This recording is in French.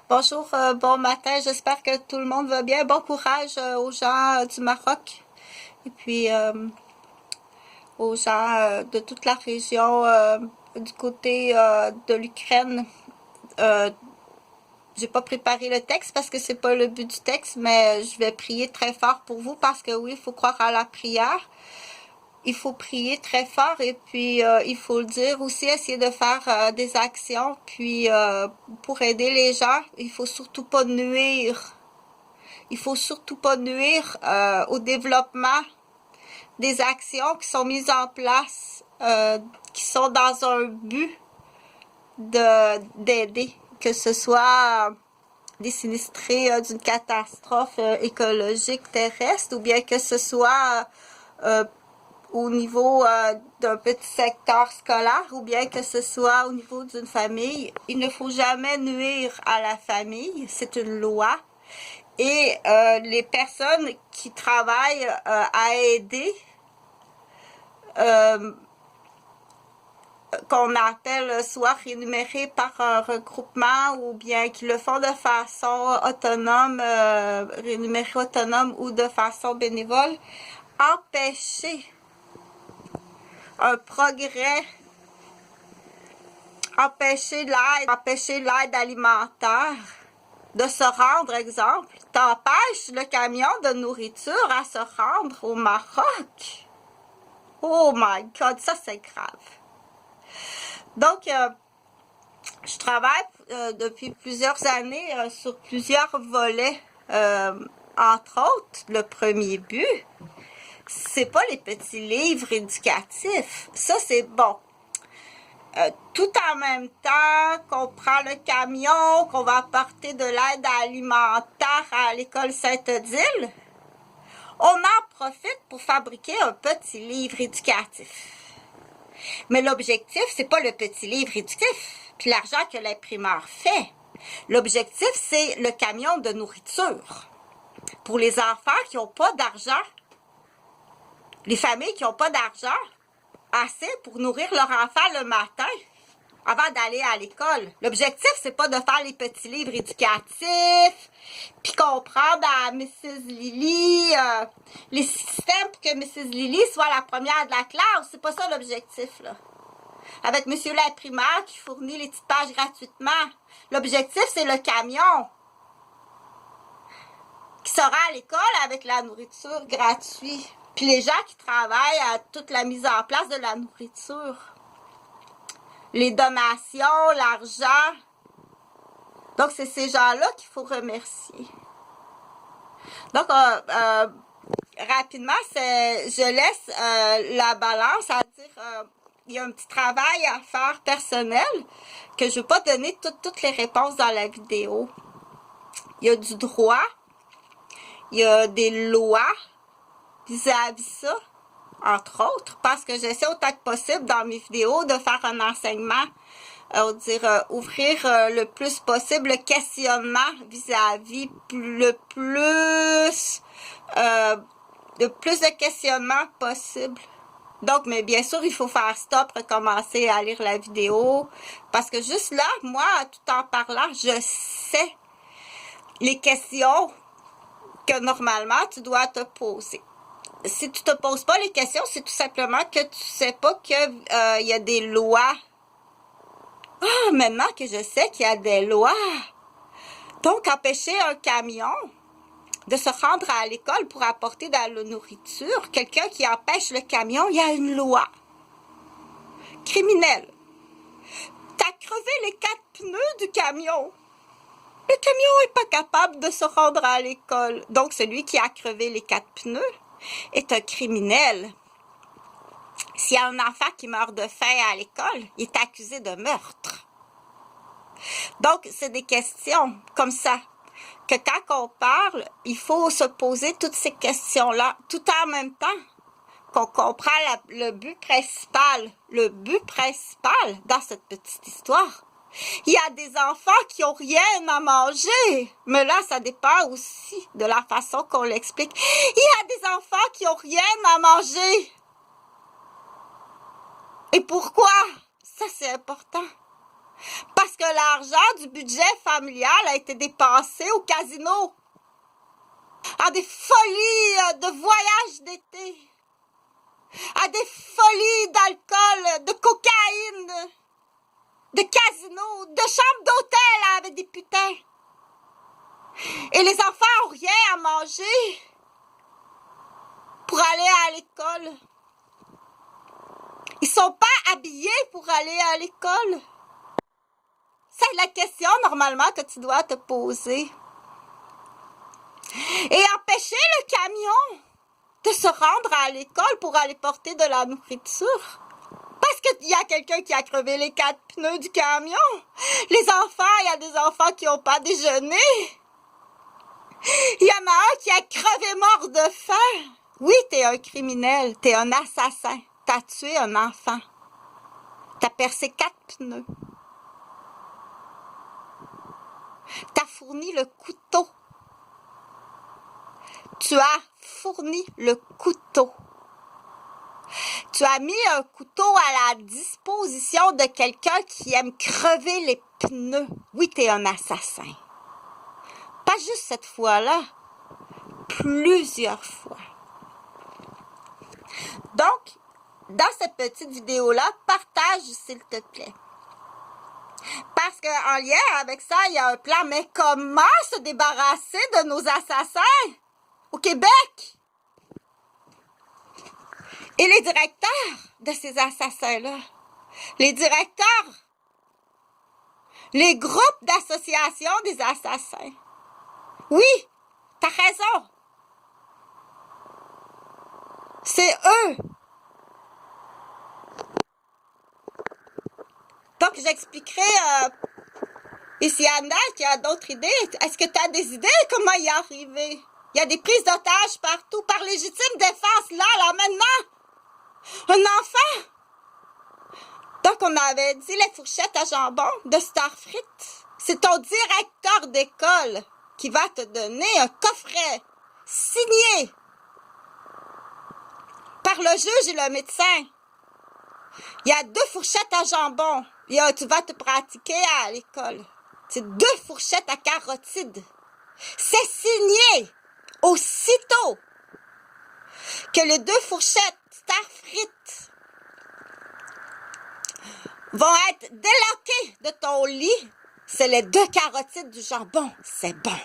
Bonjour, bon matin, j'espère que tout le monde va bien. Bon courage aux gens du Maroc et puis aux gens de toute la région du côté de l'Ukraine. Euh, j'ai pas préparé le texte parce que c'est pas le but du texte, mais je vais prier très fort pour vous parce que oui, il faut croire à la prière. Il faut prier très fort et puis il faut le dire aussi, essayer de faire des actions. Puis pour aider les gens, il faut surtout pas nuire. Il faut surtout pas nuire au développement des actions qui sont mises en place, qui sont dans un but d'aider, que ce soit des sinistrés d'une catastrophe écologique terrestre ou bien que ce soit au niveau d'un petit secteur scolaire ou bien que ce soit au niveau d'une famille. Il ne faut jamais nuire à la famille, c'est une loi. Et les personnes qui travaillent à aider, qu'on appelle soit rémunérés par un regroupement ou bien qui le font de façon autonome, rémunérés autonome ou de façon bénévole, empêcher un progrès, empêcher l'aide alimentaire de se rendre, exemple, t'empêches le camion de nourriture à se rendre au Maroc. Oh my God, ça c'est grave. Donc, je travaille depuis plusieurs années sur plusieurs volets. Entre autres, le premier but, c'est pas les petits livres éducatifs. Ça, c'est bon. Tout en même temps qu'on prend le camion, qu'on va apporter de l'aide alimentaire à l'école Sainte-Odile, on en profite pour fabriquer un petit livre éducatif. Mais l'objectif, c'est pas le petit livre éducatif, puis l'argent que l'imprimeur fait. L'objectif, c'est le camion de nourriture. Pour les enfants qui n'ont pas d'argent, les familles qui n'ont pas d'argent assez pour nourrir leur enfant le matin avant d'aller à l'école. L'objectif, c'est pas de faire les petits livres éducatifs, puis comprendre à Mrs. Lily les systèmes pour que Mrs. Lily soit la première de la classe. C'est pas ça l'objectif, là. Avec Monsieur l'imprimeur qui fournit les petites pages gratuitement. L'objectif, c'est le camion qui sera à l'école avec la nourriture gratuite. Puis les gens qui travaillent à toute la mise en place de la nourriture. Les donations, l'argent. Donc, c'est ces gens-là qu'il faut remercier. Donc, rapidement, je laisse la balance, c'est-à-dire, il y a un petit travail à faire personnel que je ne vais pas donner toutes les réponses dans la vidéo. Il y a du droit, il y a des lois vis-à-vis ça, entre autres, parce que j'essaie autant que possible dans mes vidéos de faire un enseignement, ouvrir le plus possible le questionnement vis-à-vis le plus de questionnements possible. Donc, mais bien sûr, il faut faire stop, recommencer à lire la vidéo, parce que juste là, moi, tout en parlant, je sais les questions que normalement tu dois te poser. Si tu te poses pas les questions, c'est tout simplement que tu sais pas que y a des lois. Ah, maintenant que je sais qu'il y a des lois. Donc, empêcher un camion de se rendre à l'école pour apporter de la nourriture, quelqu'un qui empêche le camion, il y a une loi criminelle. T'as crevé les 4 pneus du camion. Le camion est pas capable de se rendre à l'école. Donc, celui qui a crevé les 4 pneus est un criminel. S'il y a un enfant qui meurt de faim à l'école, il est accusé de meurtre. Donc, c'est des questions comme ça que quand on parle, il faut se poser toutes ces questions-là, tout en même temps qu'on comprend le but principal. Le but principal dans cette petite histoire. Il y a des enfants qui n'ont rien à manger. Mais là, ça dépend aussi de la façon qu'on l'explique. Il y a des enfants qui n'ont rien à manger. Et pourquoi? Ça, c'est important. Parce que l'argent du budget familial a été dépensé au casino, à des folies de voyages d'été, à des folies d'alcool, de cocaïne, de casino, de chambres d'hôtel avec des putains. Et les enfants n'ont rien à manger pour aller à l'école. Ils sont pas habillés pour aller à l'école. C'est la question normalement que tu dois te poser. Et empêcher le camion de se rendre à l'école pour aller porter de la nourriture. Parce qu'il y a quelqu'un qui a crevé les 4 pneus du camion. Les enfants, il y a des enfants qui n'ont pas déjeuné. Il y en a un qui a crevé mort de faim. Oui, t'es un criminel, t'es un assassin. T'as tué un enfant. T'as percé 4 pneus. T'as fourni le couteau. Tu as fourni le couteau. Tu as mis un couteau à la disposition de quelqu'un qui aime crever les pneus. Oui, t'es un assassin. Pas juste cette fois-là, plusieurs fois. Donc, dans cette petite vidéo-là, partage s'il te plaît. Parce qu'en lien avec ça, il y a un plan. Mais comment se débarrasser de nos assassins au Québec? Et les directeurs de ces assassins-là, les directeurs, les groupes d'association des assassins. Oui, t'as raison. C'est eux. Donc, j'expliquerai ici à Anna qui a d'autres idées. Est-ce que tu as des idées comment y arriver? Il y a des prises d'otages partout par légitime défense, là, maintenant. Un enfant. Donc, on avait dit les fourchettes à jambon de Starfrit. C'est ton directeur d'école qui va te donner un coffret signé par le juge et le médecin. Il y a 2 fourchettes à jambon. Tu vas te pratiquer à l'école. C'est 2 fourchettes à carotide. C'est signé aussitôt que les 2 fourchettes Starfrit vont être déloquées de ton lit. C'est les 2 carotides du jambon. C'est bon.